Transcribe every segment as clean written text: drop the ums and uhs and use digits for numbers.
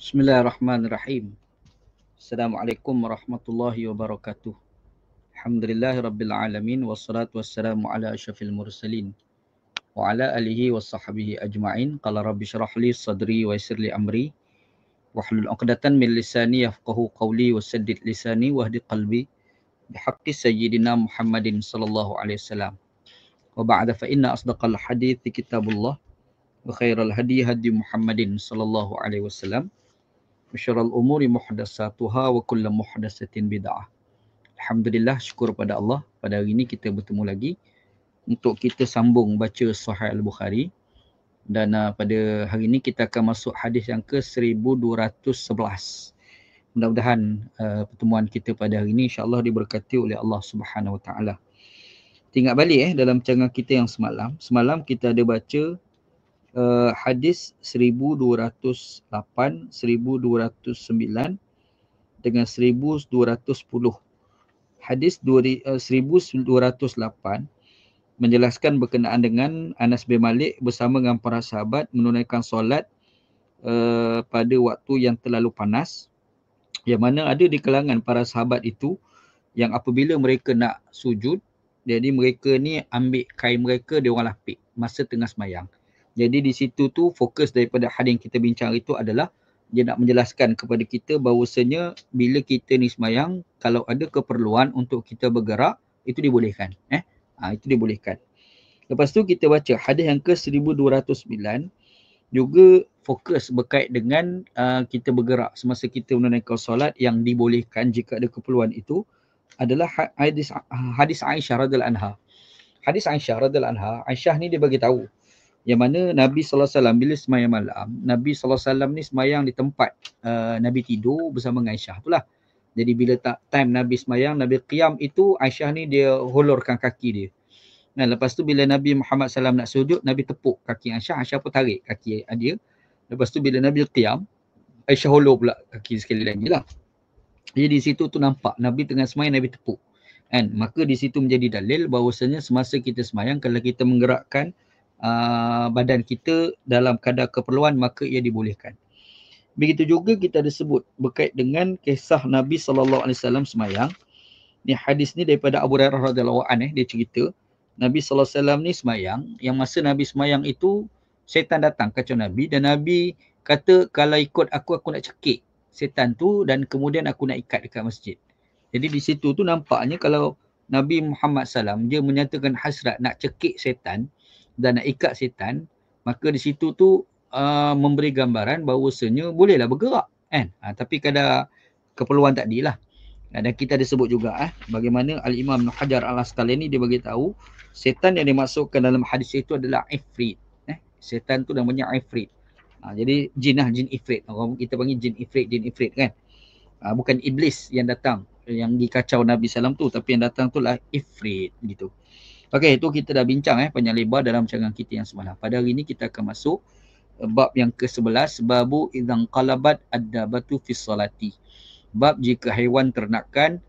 Bismillahirrahmanirrahim. Assalamualaikum warahmatullahi wabarakatuh. Alhamdulillahirabbil alamin wassalatu wassalamu ala asyrafil mursalin wa ala alihi washabbihi ajma'in. Qala rabbi shrah li sadri wa yassir li amri wahlul 'uqdatan min lisani yafqahu qawli wasaddid lisani wahdi qalbi bihaqqi sayyidina Muhammadin sallallahu alaihi wasallam. Wa ba'da fa inna asdaqal hadithi kitabullah wa khairal hadi hadi Muhammadin sallallahu alaihi wasallam. Syarrul umuri muhdatsatuha wa kullu muhdatsatin bid'ah. Alhamdulillah, syukur pada Allah. Pada hari ini kita bertemu lagi untuk kita sambung baca Sahih Al-Bukhari. Dan pada hari ini kita akan masuk hadis yang ke 1211. Mudah-mudahan pertemuan kita pada hari ini insya-Allah diberkati oleh Allah Subhanahu Wa Taala. Ingat balik dalam canggah kita yang semalam. Semalam kita ada baca hadis 1208, 1209 dengan 1210. Hadis 1208 menjelaskan berkenaan dengan Anas bin Malik bersama dengan para sahabat menunaikan solat pada waktu yang terlalu panas, yang mana ada di kalangan para sahabat itu yang apabila mereka nak sujud, jadi mereka ni ambil kain mereka, dia orang lapik masa tengah semayang. Jadi di situ tu fokus daripada hadis yang kita bincang itu adalah dia nak menjelaskan kepada kita bahawasanya bila kita ni semayang, kalau ada keperluan untuk kita bergerak, itu dibolehkan. Itu dibolehkan. Lepas tu kita baca hadis yang ke 1209 juga fokus berkait dengan kita bergerak semasa kita menunaikan solat yang dibolehkan jika ada keperluan itu adalah hadis Aisyah radhiyallahu anha. Hadis Aisyah radhiyallahu anha, Aisyah ni dia bagi tahu yang mana Nabi SAW bila semayang malam, Nabi SAW ni semayang di tempat Nabi tidur bersama dengan Aisyah. Itulah. Jadi bila time Nabi semayang, Nabi qiyam itu, Aisyah ni dia hulurkan kaki dia. Nah, lepas tu bila Nabi Muhammad SAW nak sujud, Nabi tepuk kaki Aisyah, Aisyah pun tarik kaki dia. Lepas tu bila Nabi qiyam, Aisyah hulur pula kaki sekali lagi lah. Jadi di situ tu nampak Nabi tengah semayang, Nabi tepuk. Kan? Maka di situ menjadi dalil bahawasanya semasa kita semayang, kalau kita menggerakkan badan kita dalam kadar keperluan, maka ia dibolehkan. Begitu juga kita ada sebut berkait dengan kisah Nabi SAW semayang. Ni hadis ni daripada Abu Hurairah radhiyallahu anhu, dia cerita Nabi SAW ni semayang, yang masa Nabi semayang itu setan datang kacau Nabi, dan Nabi kata kalau ikut aku nak cekik setan tu dan kemudian aku nak ikat dekat masjid. Jadi di situ tu nampaknya kalau Nabi Muhammad SAW dia menyatakan hasrat nak cekik setan dan nak ikat setan, maka di situ tu memberi gambaran bahawasanya bolehlah bergerak kan. Tapi kadar keperluan tadilah. Dan kita ada sebut juga bagaimana Al-Imam Ibn Hajar Al-Asqalani dia bagi tahu setan yang dimasukkan dalam hadis itu adalah ifrit. Setan tu namanya ifrit. Jadi jin ifrit. Orang kita panggil jin ifrit kan. Bukan iblis yang datang yang dikacau Nabi SAW tu, tapi yang datang tu lah ifrit gitu. Okey, itu kita dah bincang panjang lebar dalam canggah kita yang semalam. Pada hari ini kita akan masuk bab yang ke-11, babu idzan qalabat ad-dabatu fi solati. Bab jika haiwan ternakan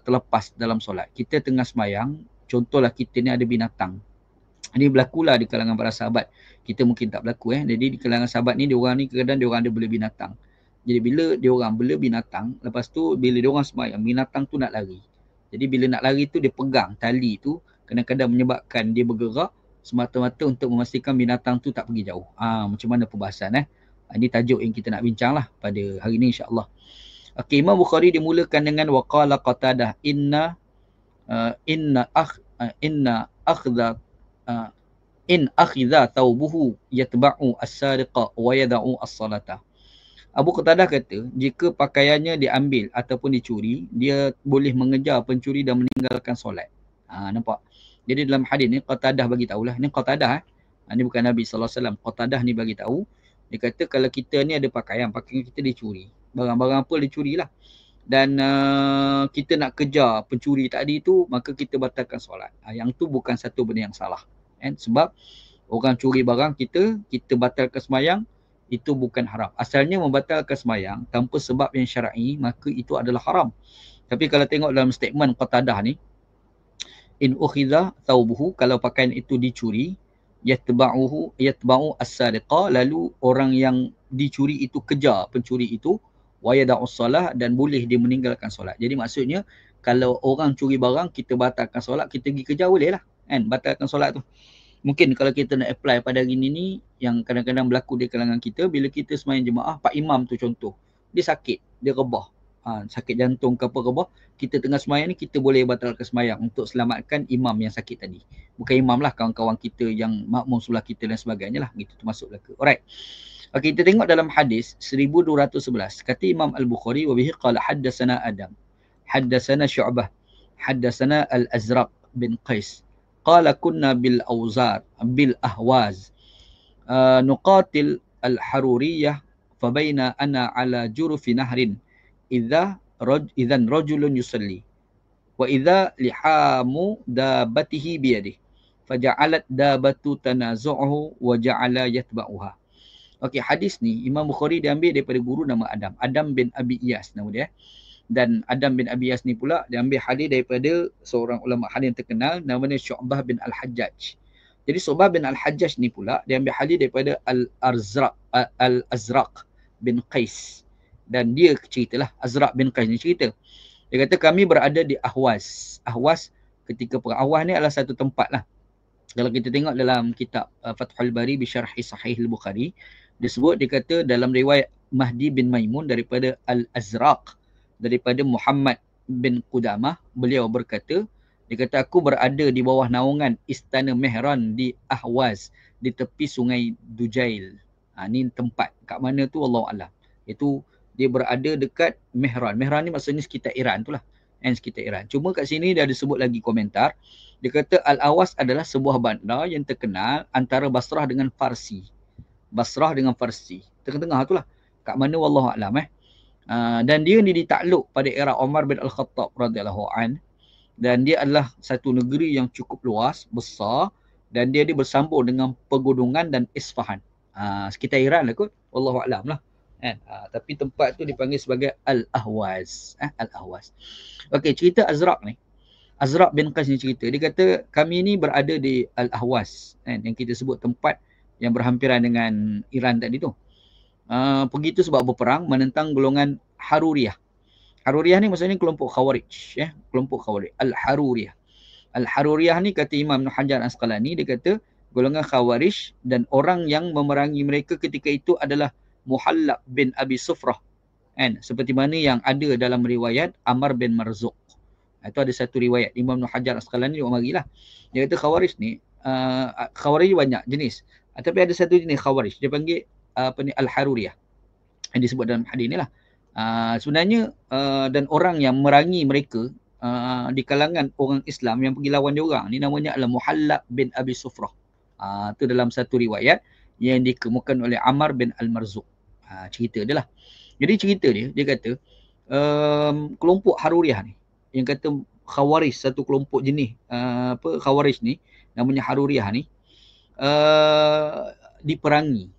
terlepas dalam solat. Kita tengah semayang, contohlah kita ni ada binatang. Ini berlakulah di kalangan para sahabat. Kita mungkin tak berlaku Jadi di kalangan sahabat ni diorang ni kadang-kadang diorang ada bela binatang. Jadi bila diorang bela binatang, lepas tu bila diorang semayang, binatang tu nak lari. Jadi bila nak lari tu dia pegang tali tu, kadang-kadang menyebabkan dia bergerak semata-mata untuk memastikan binatang tu tak pergi jauh. Macam mana perbahasan Ini tajuk yang kita nak bincang lah pada hari ni insya-Allah. Okey, Imam Bukhari dimulakan dengan waqala Qatadah inna akhidha taubuhu yatba'u as-sariqa wa yada'u as-salata. Abu Qatadah kata, jika pakaiannya diambil ataupun dicuri, dia boleh mengejar pencuri dan meninggalkan solat. Nampak? Jadi dalam hadis ni Qatadah bagi tahulah, ni Qatadah ni bukan Nabi sallallahu alaihi wasallam. Qatadah ni bagi tahu, dia kata kalau kita ni ada pakaian kita dicuri, barang-barang apa dicurilah. Dan kita nak kejar pencuri tadi tu, maka kita batalkan solat. Yang tu bukan satu benda yang salah. Sebab orang curi barang kita batalkan semayang, itu bukan haram. Asalnya membatalkan semayang tanpa sebab yang syar'i, maka itu adalah haram. Tapi kalau tengok dalam statement Qatadah ni, in ukhidha thawbuhu, kalau pakaian itu dicuri, yatba'u as-sariqa, lalu orang yang dicuri itu kejar pencuri itu, wa yada'us salah, dan boleh dia meninggalkan solat. Jadi maksudnya kalau orang curi barang, kita batalkan solat, kita pergi kejar boleh lah kan, batalkan solat tu. Mungkin kalau kita nak apply pada hari ni yang kadang-kadang berlaku di kalangan kita, bila kita sembahyang jemaah, Pak Imam tu contoh, dia sakit, dia rebah, sakit jantung ke apa rebah, kita tengah sembahyang ni, kita boleh batalkan sembahyang untuk selamatkan imam yang sakit tadi. Bukan imam lah, kawan-kawan kita yang makmum sebelah kita dan sebagainya lah, gitu termasuk belaka. Alright. Okay, kita tengok dalam hadis 1211, kata Imam Al-Bukhari, wa bihi qala haddatsana Adam, haddatsana Syu'bah, haddatsana Al-Azraq bin Qais, qala kunna bil ahwaz nuqatil al-haruriyah fabaina ana ala jurufi nahrin idhan rajulun yusalli wa idha lihamu dabatihi biyadih faja'alat dabatu tanazu'uhu wa ja'ala yatba'uha. Okey, hadis ni Imam Bukhari diambil daripada guru nama Adam bin Abi Iyas nama dia. Dan Adam bin Abi Iyas ni pula dia ambil hadis daripada seorang ulama hadis yang terkenal namanya Syu'bah bin Al-Hajjaj. Jadi Syu'bah bin Al-Hajjaj ni pula dia ambil hadis daripada Al-Azraq bin Qais. Dan dia ceritalah, Azraq bin Qais ni cerita. Dia kata kami berada di Ahwaz. Ahwaz ketika perang. Ahwaz ni adalah satu tempat lah. Kalau kita tengok dalam kitab Fathul Bari bi Syarhi Sahih Al-Bukhari, disebut, dia kata dalam riwayat Mahdi bin Maimun daripada Al-Azraq, daripada Muhammad bin Qudamah, beliau berkata, dia kata aku berada di bawah naungan Istana Mehran di Ahwaz, di tepi sungai Dujail. Ni tempat, kat mana tu Allah Alam. Itu dia berada dekat Mehran. Mehran ni maksudnya sekitar Iran tu lah. Sekitar Iran. Cuma kat sini dia ada sebut lagi komentar. Dia kata Al-Ahwaz adalah sebuah bandar yang terkenal antara Basrah dengan Farsi. Basrah dengan Farsi. Tengah-tengah tu lah. Kat mana wallahu a'lam. Dan dia ni ditakluk pada era Umar bin Al-Khattab radhiyallahu an, dan dia adalah satu negeri yang cukup luas, besar, dan dia bersambung dengan pegunungan dan Isfahan. Sekitar Iran lah kot, wallahu a'lam lah. Tapi tempat tu dipanggil sebagai Al-Ahwaz. Al-Ahwaz. Okey, cerita Azraq ni. Azraq bin Qais ni cerita, dia kata kami ni berada di Al-Ahwaz, yang kita sebut tempat yang berhampiran dengan Iran tadi tu. Pergi tu sebab berperang menentang golongan Haruriyah. Haruriyah ni maksudnya kelompok Khawarij, kelompok Khawarij. Al-Haruriyah. Al-Haruriyah ni kata Imam Ibn Hajar Asqalani, dia kata golongan Khawarij, dan orang yang memerangi mereka ketika itu adalah Muhallab bin Abi Sufrah. Seperti mana yang ada dalam riwayat Amr bin Marzuq. Itu ada satu riwayat Imam Ibn Hajar Asqalani dia marilah. Dia kata Khawarij ni, Khawarij banyak jenis. Tapi ada satu jenis Khawarij, dia panggil Al-Haruriyah, yang disebut dalam hadis ni lah. Sebenarnya dan orang yang merangi mereka di kalangan orang Islam yang pergi lawan dia orang ni namanya adalah Muhallab bin Abi Sufrah. Itu dalam satu riwayat yang dikemukakan oleh Ammar bin Al-Marzuq. Cerita dia lah. Jadi cerita dia kata kelompok Haruriyah ni, yang kata Khawarij, satu kelompok jenis Khawarij ni namanya Haruriyah ni, diperangi.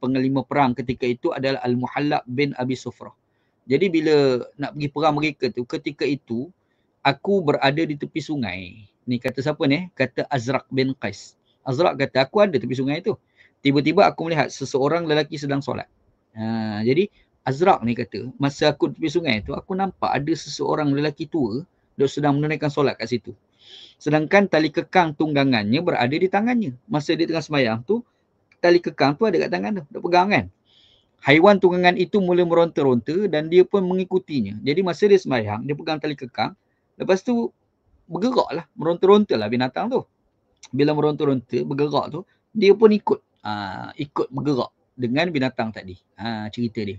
Pengelima perang ketika itu adalah Al-Muhallab bin Abi Sufrah. Jadi bila nak pergi perang mereka tu, ketika itu aku berada di tepi sungai. Ni kata siapa ni? Kata Azraq bin Qais. Azraq kata aku ada tepi sungai tu. Tiba-tiba aku melihat seseorang lelaki sedang solat. Jadi Azraq ni kata, masa aku tepi sungai tu, aku nampak ada seseorang lelaki tua dia sedang menunaikan solat kat situ. Sedangkan tali kekang tunggangannya berada di tangannya. Masa dia tengah sembahyang tu, tali kekang tu ada kat tangan tu, dia pegang kan. Haiwan tunggangan itu mula meronta-ronta dan dia pun mengikutinya. Jadi masa dia sembahyang, dia pegang tali kekang, lepas tu bergerak lah, meronta-ronta lah binatang tu. Bila meronta-ronta, bergerak tu, dia pun ikut bergerak dengan binatang tadi. Cerita dia.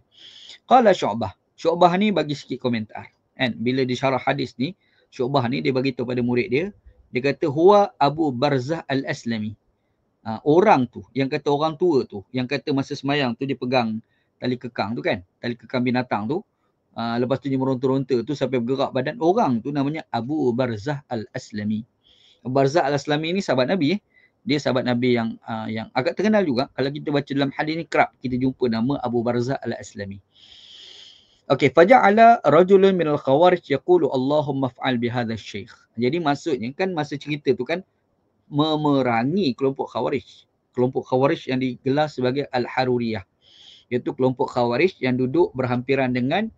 Qala Syu'bah. Syu'bah ni bagi sikit komentar. Bila disyarah hadis ni, Syu'bah ni dia bagi tahu pada murid dia, dia kata huwa Abu Barzah Al-Aslami. Orang tu, yang kata orang tua tu, yang kata masa semayang tu dia pegang tali kekang tu kan, tali kekang binatang tu, lepas tu dia meronta-ronta tu sampai bergerak badan, orang tu namanya Abu Barzah Al-Aslami. Barzah Al-Aslami ni sahabat Nabi. Dia sahabat Nabi yang agak terkenal juga. Kalau kita baca dalam hadis ni kerap kita jumpa nama Abu Barzah Al-Aslami. Okey, faja'ala rajulun minal khawarij yaqulu Allahumma fa'al bihadha syekh. Jadi maksudnya kan masa cerita tu kan memerangi kelompok Khawarij. kelompok Khawarij yang digelar sebagai Al-Haruriyah, iaitu kelompok Khawarij yang duduk berhampiran dengan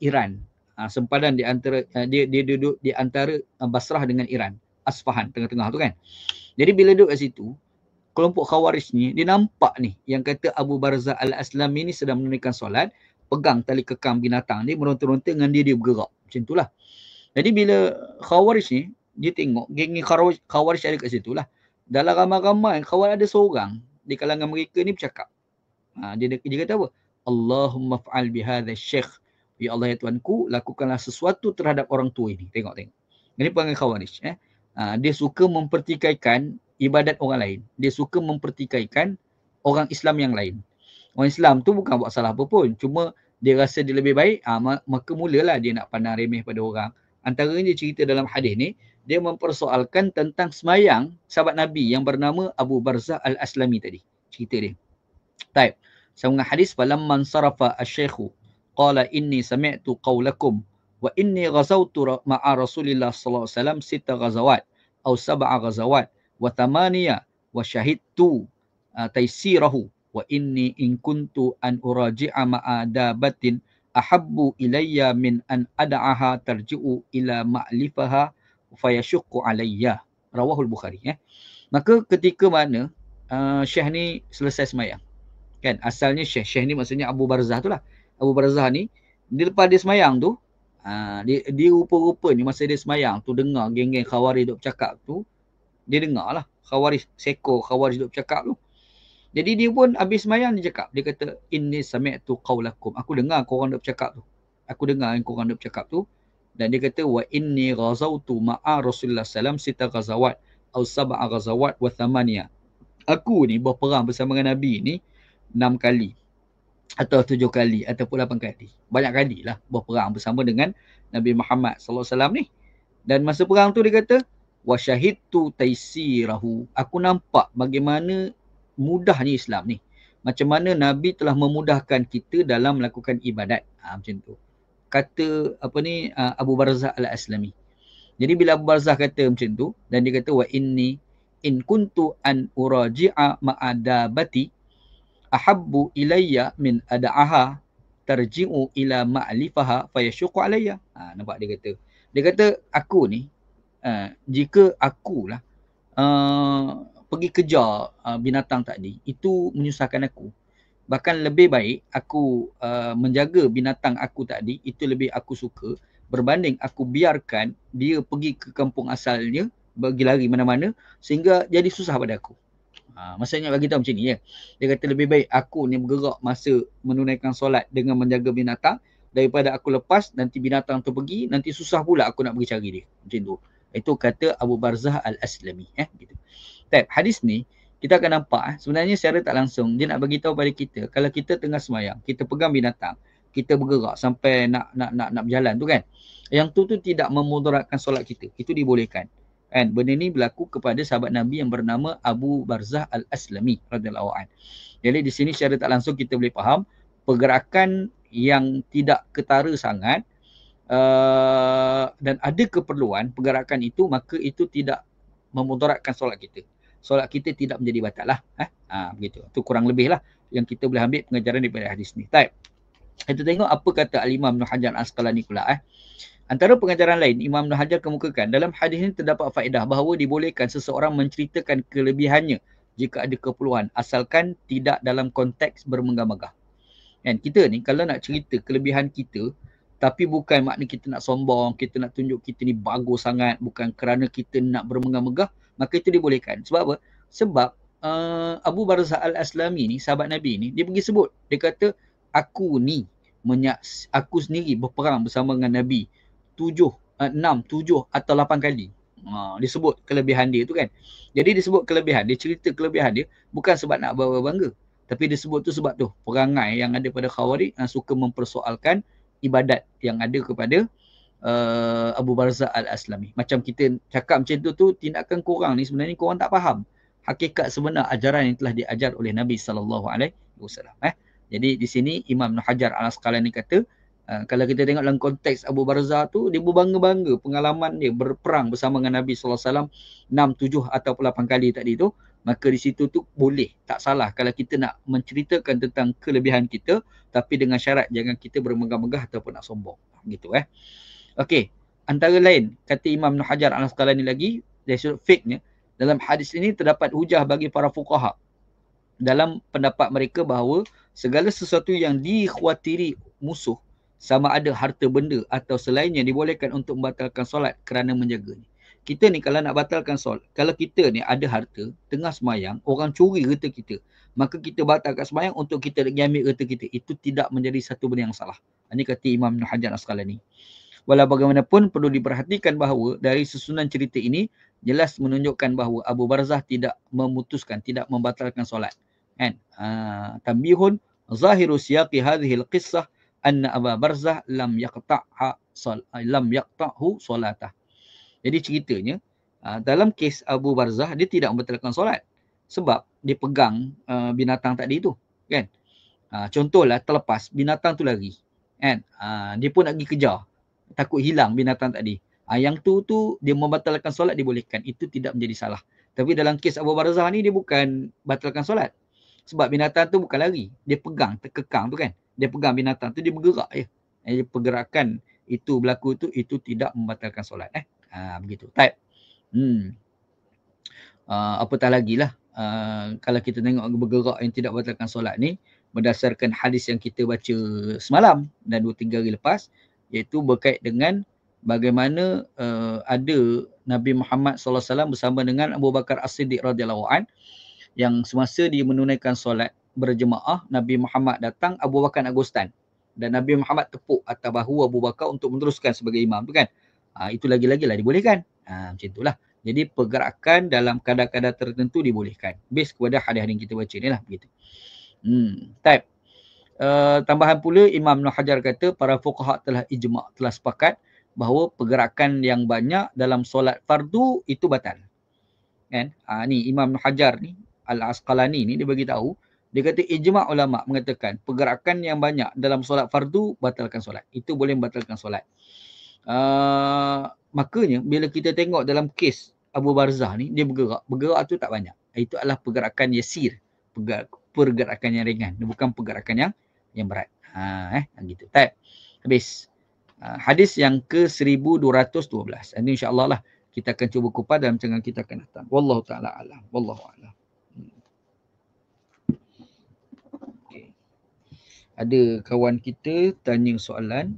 Iran. Sempadan di antara dia duduk di antara Basrah dengan Iran, Asfahan tengah-tengah tu kan. Jadi bila duduk kat situ, kelompok Khawarij ni dia nampak ni yang kata Abu Barzah Al-Aslami ni sedang menunaikan solat, pegang tali kekang binatang ni, meronta-ronta dengan dia bergerak. Macam itulah. Jadi bila Khawarij ni dia tengok geng Khawarij ada kat situ lah. Dalam ramai-ramai Khawarij ada seorang di kalangan mereka ni bercakap. Dia kata apa? Allahumma fa'al bihadha syekh. Ya Allah ya Tuanku, lakukanlah sesuatu terhadap orang tua ini. Tengok. Ini panggil Khawarij. Dia suka mempertikaikan ibadat orang lain. Dia suka mempertikaikan orang Islam yang lain. Orang Islam tu bukan buat salah apa pun. Cuma dia rasa dia lebih baik, maka mulalah dia nak pandang remeh pada orang. Antaranya dia cerita dalam hadis ni, dia mempersoalkan tentang semayang sahabat Nabi yang bernama Abu Barzah Al-Aslami tadi. Cerita dia. Taib. Sambungan hadis, falamman sarafa asy-syaikhu qala inni sami'tu qawlakum wa inni ghazawtu ma'a Rasulillah sallallahu alaihi wasallam 6 ghazawat atau 7 ghazawat wa 8 wa syahidtu taysirahu wa inni in kuntu an uraji'a ma'a dabatin ahabbu ilayya min an ad'aha tarji'u ila ma'lifaha fayashuqqu alayya. Rawahul Bukhari. Maka ketika mana Syekh ni selesai semayang, kan, asalnya Syekh ni maksudnya Abu Barzah tu lah. Abu Barzah ni, lepas dia semayang tu, dia rupa-rupa ni masa dia semayang tu dengar geng-geng Khawarij duk bercakap tu, dia dengar lah Khawarij, sekor Khawarij duk bercakap tu. Jadi dia pun habis semayang dia cakap, dia kata inni sami'tu qawlakum, aku dengar korang duk bercakap tu. Aku dengar yang korang duk bercakap tu. Dan dia kata wa inni ghazawtu ma'a Rasulullah sallam 6 ghazawat atau 7 ghazawat wa 8. Aku ni berperang bersama dengan Nabi ni 6 kali atau 7 kali ataupun 8 kali. Banyak kali lah berperang bersama dengan Nabi Muhammad sallallahu alaihi wasallam ni. Dan masa perang tu dia kata wa syahidtu taysirahu. Aku nampak bagaimana mudahnya Islam ni. Macam mana Nabi telah memudahkan kita dalam melakukan ibadat. Macam tu. Kata Abu Barzah Al-Aslami. Jadi bila Abu Barzah kata macam tu, dan dia kata wa inni in kuntu an uraji'a ma'adabati ahabbu ilayya min ada'aha tarji'u ila ma'lifaha fayashuqu alayya. Nampak dia kata. Dia kata aku ni jika akulah pergi kejar binatang tadi, itu menyusahkan aku. Bahkan lebih baik aku menjaga binatang aku tadi, itu lebih aku suka berbanding aku biarkan dia pergi ke kampung asalnya, pergi lari mana-mana sehingga jadi susah pada aku. Maksudnya bagi tahu macam ni ya. Dia kata lebih baik aku ni bergerak masa menunaikan solat dengan menjaga binatang daripada aku lepas nanti binatang tu pergi, nanti susah pula aku nak pergi cari dia. Macam tu. Itu kata Abu Barzah Al-Aslami gitu. Hadis ni kita akan nampak sebenarnya secara tak langsung dia nak bagi tahu pada kita, kalau kita tengah semayang, kita pegang binatang, kita bergerak sampai nak berjalan tu kan. Yang tu tidak memudaratkan solat kita. Itu dibolehkan. Kan? Benda ni berlaku kepada sahabat Nabi yang bernama Abu Barzah Al-Aslami radhiyallahu anhu. Jadi di sini secara tak langsung kita boleh faham pergerakan yang tidak ketara sangat dan ada keperluan pergerakan itu, maka itu tidak memudaratkan solat kita. Solat kita tidak menjadi batal lah. Begitu. Itu kurang lebih lah yang kita boleh ambil pengajaran daripada hadis ni. Baik. Kita tengok apa kata Al-Imam Ibn Hajar Al-Asqalani pula. Antara pengajaran lain, Imam Ibn Hajar kemukakan dalam hadis ini terdapat faedah bahawa dibolehkan seseorang menceritakan kelebihannya jika ada keperluan, asalkan tidak dalam konteks bermegah-megah. Kan kita ni kalau nak cerita kelebihan kita, tapi bukan makna kita nak sombong, kita nak tunjuk kita ni bagus sangat, bukan kerana kita nak bermegah-megah, maka itu dibolehkan. Sebab apa? Sebab Abu Barzah Al-Aslami ni, sahabat Nabi ni, dia pergi sebut, dia kata aku sendiri berperang bersama dengan Nabi 6, 7 atau 8 kali. Dia sebut kelebihan dia tu kan. Jadi dia sebut kelebihan, dia cerita kelebihan dia bukan sebab nak bangga, tapi dia sebut tu sebab tu perangai yang ada pada Khawarij suka mempersoalkan ibadat yang ada kepada Abu Barzah Al-Aslami. Macam kita cakap macam tu tindakan korang ni sebenarnya korang tak faham hakikat sebenar ajaran yang telah diajar oleh Nabi sallallahu alaihi wasallam. Jadi di sini Imam Ibn Hajar Al-Asqalani kata kalau kita tengok dalam konteks Abu Barzah tu, dia berbangga-bangga pengalaman dia berperang bersama dengan Nabi sallallahu alaihi wasallam 6, 7 atau 8 kali tadi tu. Maka di situ tu boleh, tak salah kalau kita nak menceritakan tentang kelebihan kita, tapi dengan syarat jangan kita bermegah-megah ataupun nak sombong. Gitu Okey, antara lain kata Imam Ibn Hajar Al-Asqalani lagi dari sudut fiqhnya, dalam hadis ini terdapat hujah bagi para fuqaha dalam pendapat mereka bahawa segala sesuatu yang dikhawatiri musuh, sama ada harta benda atau selainnya, dibolehkan untuk membatalkan solat kerana menjaganya. Kita ni kalau nak batalkan solat, kalau kita ni ada harta, tengah semayang, orang curi harta kita, maka kita batalkan semayang untuk kita pergi ambil harta kita. Itu tidak menjadi satu benda yang salah. Ini kata Imam Ibn Hajar Al-Asqalani. Walau bagaimanapun perlu diperhatikan bahawa dari susunan cerita ini jelas menunjukkan bahawa Abu Barzah tidak memutuskan, tidak membatalkan solat. Kan? Tambihun zahiru siyaqi hadhihi al-qissah anna Abu Barzah lam yaqta'hu solatah. Jadi ceritanya dalam kes Abu Barzah dia tidak membatalkan solat sebab dia pegang binatang tadi tu, kan? Contohlah terlepas binatang tu lari, kan? Dia pun nak pergi kejar, takut hilang binatang tadi. Yang tu dia membatalkan solat dibolehkan. Itu tidak menjadi salah. Tapi dalam kes Abu Barzah ni dia bukan batalkan solat. Sebab binatang tu bukan lari. Dia pegang, terkekang tu kan. Dia pegang binatang tu, dia bergerak je. Pergerakan itu berlaku tu, itu tidak membatalkan solat. Begitu. Type. Apatah lagi lah. Kalau kita tengok bergerak yang tidak membatalkan solat ni, berdasarkan hadis yang kita baca semalam dan 2-3 hari lepas, iaitu berkait dengan bagaimana ada Nabi Muhammad SAW bersama dengan Abu Bakar As-Siddiq radhiyallahu an, yang semasa dia menunaikan solat berjemaah, Nabi Muhammad datang, Abu Bakar nak gostan, dan Nabi Muhammad tepuk atas bahu Abu Bakar untuk meneruskan sebagai imam tu kan. Itu lagi-lagi lah dibolehkan. Macam itulah. Jadi pergerakan dalam kadar-kadar tertentu dibolehkan. Based kepada hadis yang kita baca ni lah. Begitu. Type. Tambahan pula Imam Ibn Hajar kata para fuqaha telah ijma', telah sepakat bahawa pergerakan yang banyak dalam solat fardu itu batal. Kan? Ni Imam Ibn Hajar ni Al-Asqalani ni dia bagi tahu, dia kata ijma' ulama mengatakan pergerakan yang banyak dalam solat fardu batalkan solat. Itu boleh membatalkan solat. Makanya bila kita tengok dalam kes Abu Barzah ni, dia bergerak tu tak banyak. Itu adalah pergerakan yasir, pergerakan yang ringan, bukan pergerakan yang berat. Gitu. Type. Habis. Hadis yang ke-1212. Ini insya-Allah lah kita akan cuba kupas dalam rancangan kita akan datang. Wallahu taala alam. Wallahu alam. Okay. Ada kawan kita tanya soalan.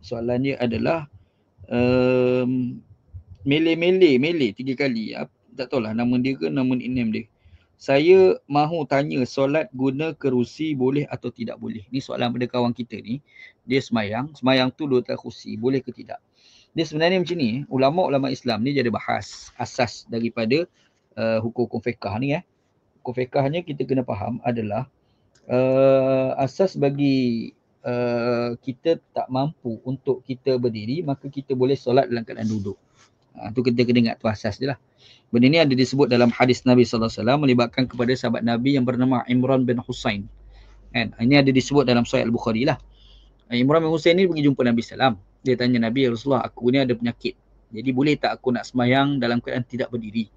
Soalannya adalah mele 3 kali. Tak tahulah nama dia ke nama nickname dia. Saya mahu tanya solat guna kerusi boleh atau tidak boleh. Ni soalan pada kawan kita ni. Dia semayang tu 2 atas kerusi, boleh ke tidak? Dia sebenarnya macam ni, ulama-ulama Islam ni dia ada bahas asas daripada hukum-hukum fiqh ni. Hukum fiqhnya kita kena faham adalah asas bagi kita tak mampu untuk kita berdiri, maka kita boleh solat dalam keadaan duduk. Tu kita kena ingat tu asas dia lah. Benda ni ada disebut dalam hadis Nabi SAW melibatkan kepada sahabat Nabi yang bernama Imran bin Husain. Kan? Ini ada disebut dalam Sahih Al-Bukhari lah. Imran bin Husain ni pergi jumpa Nabi SAW. Dia tanya Nabi, ya Rasulullah, aku ni ada penyakit. Jadi boleh tak aku nak semayang dalam keadaan tidak berdiri?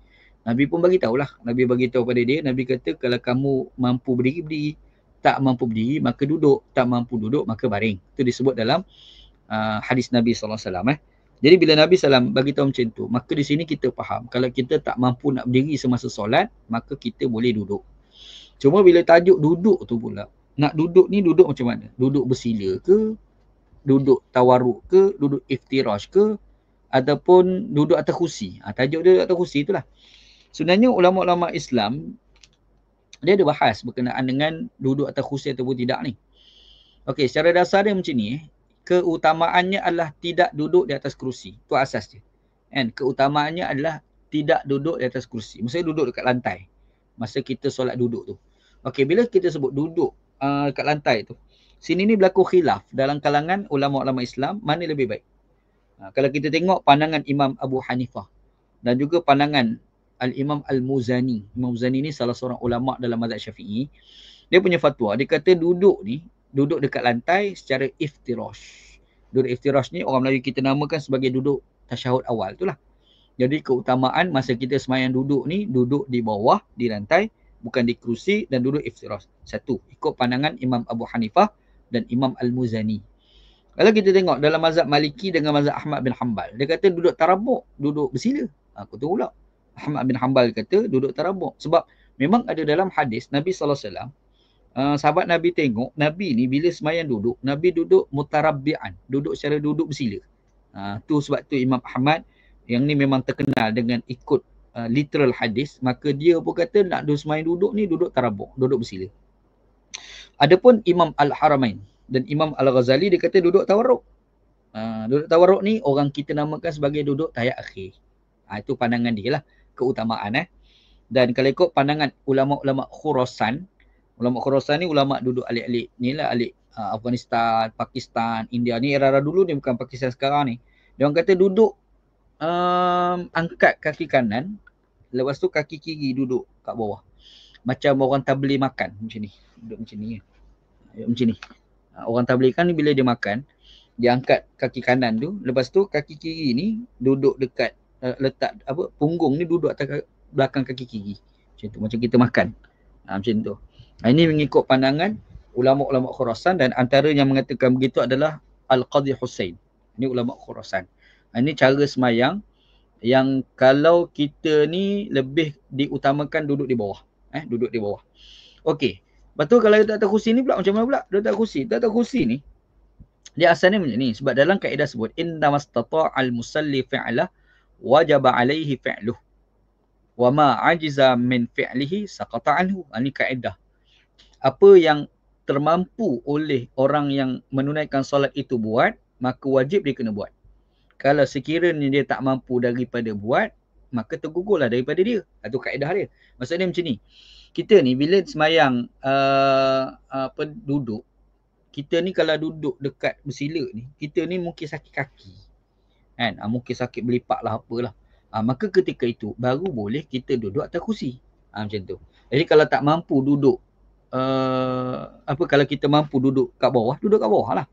Nabi pun bagi tahulah. Nabi bagi tahu pada dia, Nabi kata kalau kamu mampu berdiri, berdiri. Tak mampu berdiri, maka duduk. Tak mampu duduk, maka baring. Itu disebut dalam hadis Nabi SAW. Jadi bila Nabi SAW bagi tahu macam tu, maka di sini kita faham kalau kita tak mampu nak berdiri semasa solat, maka kita boleh duduk. Cuma bila tajuk duduk tu pula, nak duduk ni duduk macam mana? Duduk bersila ke? Duduk tawarruk ke? Duduk iftirash ke? Ataupun duduk atas kursi? Tajuk dia atas kursi itulah. Sebenarnya ulama-ulama Islam, dia ada bahas berkenaan dengan duduk atas kursi ataupun tidak ni. Okey, secara dasar dia macam ni. Keutamaannya adalah tidak duduk di atas kerusi. Itu asas dia. And keutamaannya adalah tidak duduk di atas kerusi. Maksudnya duduk dekat lantai. Masa kita solat duduk tu. Okey, bila kita sebut duduk dekat lantai tu, sini ni berlaku khilaf dalam kalangan ulama-ulama Islam, mana lebih baik. Kalau kita tengok pandangan Imam Abu Hanifah dan juga pandangan Al-Imam Al-Muzani. Imam Muzani ni salah seorang ulama dalam mazhab Syafi'i. Dia punya fatwa, dia kata duduk ni, duduk dekat lantai secara iftirash. Duduk iftirash ni orang Melayu kita namakan sebagai duduk tasyahud awal tu lah. Jadi keutamaan masa kita semayang duduk ni, duduk di bawah, di lantai, bukan di kerusi dan duduk iftirash. Satu, ikut pandangan Imam Abu Hanifah dan Imam Al-Muzani. Kalau kita tengok dalam mazhab Maliki dengan mazhab Ahmad bin Hanbal, dia kata duduk tarabuk, duduk bersila. Aku tahu pula. Ahmad bin Hanbal kata duduk tarabuk. Sebab memang ada dalam hadis Nabi SAW, sahabat Nabi tengok, Nabi ni bila semayang duduk, Nabi duduk mutarabbi'an, duduk secara duduk bersila. Tu sebab tu Imam Ahmad, yang ni memang terkenal dengan ikut literal hadis, maka dia pun kata nak semayang duduk ni, duduk tarabuk, duduk bersila. Adapun Imam Al-Haramain dan Imam Al-Ghazali, dia kata duduk tawarruk. Duduk tawarruk ni orang kita namakan sebagai duduk tahiyat akhir. Itu pandangan dia lah, keutamaan. Dan kalau ikut pandangan ulama-ulama Khurasan, ulama Khurasan ni ulama duduk alik-alik ni lah, alik Afghanistan, Pakistan, India ni, era-era dulu ni, bukan Pakistan sekarang ni. Dia orang kata duduk angkat kaki kanan, lepas tu kaki kiri duduk kat bawah. Macam orang tabligh makan macam ni, duduk macam ni. Macam ni. Orang tabligh kan ni bila dia makan, dia angkat kaki kanan tu, lepas tu kaki kiri ni duduk dekat letak apa, punggung ni duduk atas belakang kaki kiri. Macam tu, macam kita makan. Macam tu. Ini mengikut pandangan ulama-ulama Khurasan, dan antara yang mengatakan begitu adalah Al-Qadhi Hussein. Ini ulama Khurasan. Ini cara semayang yang kalau kita ni lebih diutamakan duduk di bawah. Duduk di bawah. Okey. Lepas tu kalau duduk atas kursi ni pula macam mana pula? Duduk atas kursi. Duduk atas kursi ni, dia asalnya macam ni. Sebab dalam kaedah sebut, inna mastata'al musalli fi'lah wajaba alaihi fi'luh. Wa ma ajiza min fi'lihi saqata anhu. Ini kaedah. Apa yang termampu oleh orang yang menunaikan solat itu buat, maka wajib dia kena buat. Kalau sekiranya dia tak mampu daripada buat, maka tergugurlah daripada dia. Itu kaedah dia. Maksudnya macam ni. Kita ni bila semayang duduk, kita ni kalau duduk dekat bersila ni, kita ni mungkin sakit kaki. Kan? Mungkin sakit belipak lah, apalah. Maka ketika itu baru boleh kita duduk atas kursi. Macam tu. Jadi kalau tak mampu duduk, kalau kita mampu duduk kat bawah lah.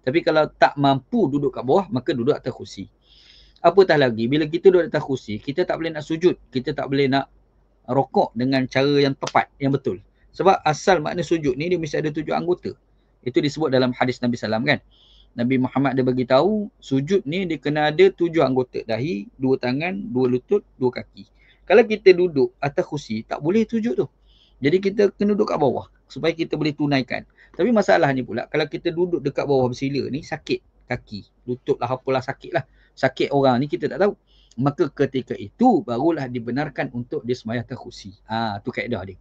Tapi kalau tak mampu duduk kat bawah, maka duduk atas kursi. Apatah lagi, bila kita duduk atas kursi, kita tak boleh nak sujud. Kita tak boleh nak rokok dengan cara yang tepat, yang betul. Sebab asal makna sujud ni, dia mesti ada 7 anggota. Itu disebut dalam hadis Nabi SAW kan. Nabi Muhammad dia bagi tahu sujud ni dia kena ada 7 anggota. Dahi, 2 tangan, 2 lutut, 2 kaki. Kalau kita duduk atas kursi, tak boleh sujud tu. Jadi kita kena duduk kat bawah supaya kita boleh tunaikan. Tapi masalahnya pula, kalau kita duduk dekat bawah bersila ni, sakit kaki, lutut lah, apalah sakit lah. Sakit orang ni kita tak tahu. Maka ketika itu barulah dibenarkan untuk dia semayang atas kursi. Tu kaedah dia.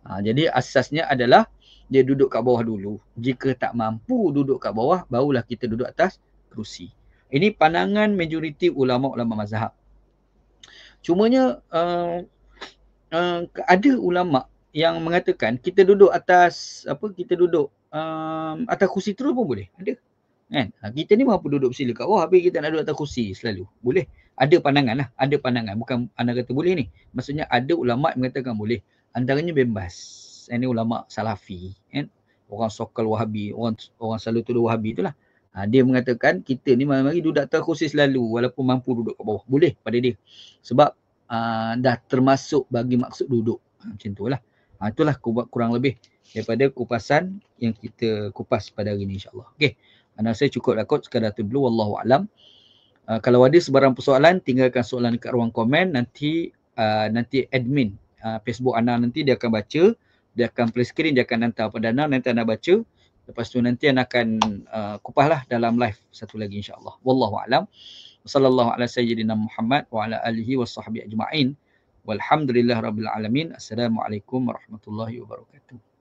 Jadi asasnya adalah dia duduk kat bawah dulu. Jika tak mampu duduk kat bawah, barulah kita duduk atas kursi. Ini pandangan majoriti ulama-ulama mazhab. Cumanya ada ulama yang mengatakan kita duduk atas atas kursi terus pun boleh. Ada. Kan? Kita ni mampu duduk bersila kat bawah, habis kita nak duduk atas kursi selalu. Boleh. Ada pandangan lah. Ada pandangan. Bukan anda kata boleh ni. Maksudnya ada ulama' yang mengatakan boleh. Antaranya bin Baz. Ini ulama' Salafi. Kan? Orang sokal Wahabi. Orang selalu tuduh Wahabi itulah. Dia mengatakan kita ni mari duduk atas kursi selalu walaupun mampu duduk kat bawah. Boleh pada dia. Sebab dah termasuk bagi maksud duduk. Macam tu lah. Itulah kurang lebih daripada kupasan yang kita kupas pada hari ni insyaAllah. Okey. Saya cukup lah kot sekadar tu dulu. Wallahu'alam. Kalau ada sebarang persoalan, tinggalkan soalan dekat ruang komen. Nanti admin Facebook Ana nanti dia akan baca. Dia akan play screen, dia akan hantar pada Ana. Nanti Ana baca. Lepas tu nanti Ana akan kupas lah dalam live satu lagi insyaAllah. Wallahu'alam. Wassallallahu ala sayyidina Muhammad wa ala alihi wa sahbihi ajma'in. Walhamdulillah rabbil alamin. Assalamualaikum warahmatullahi wabarakatuh.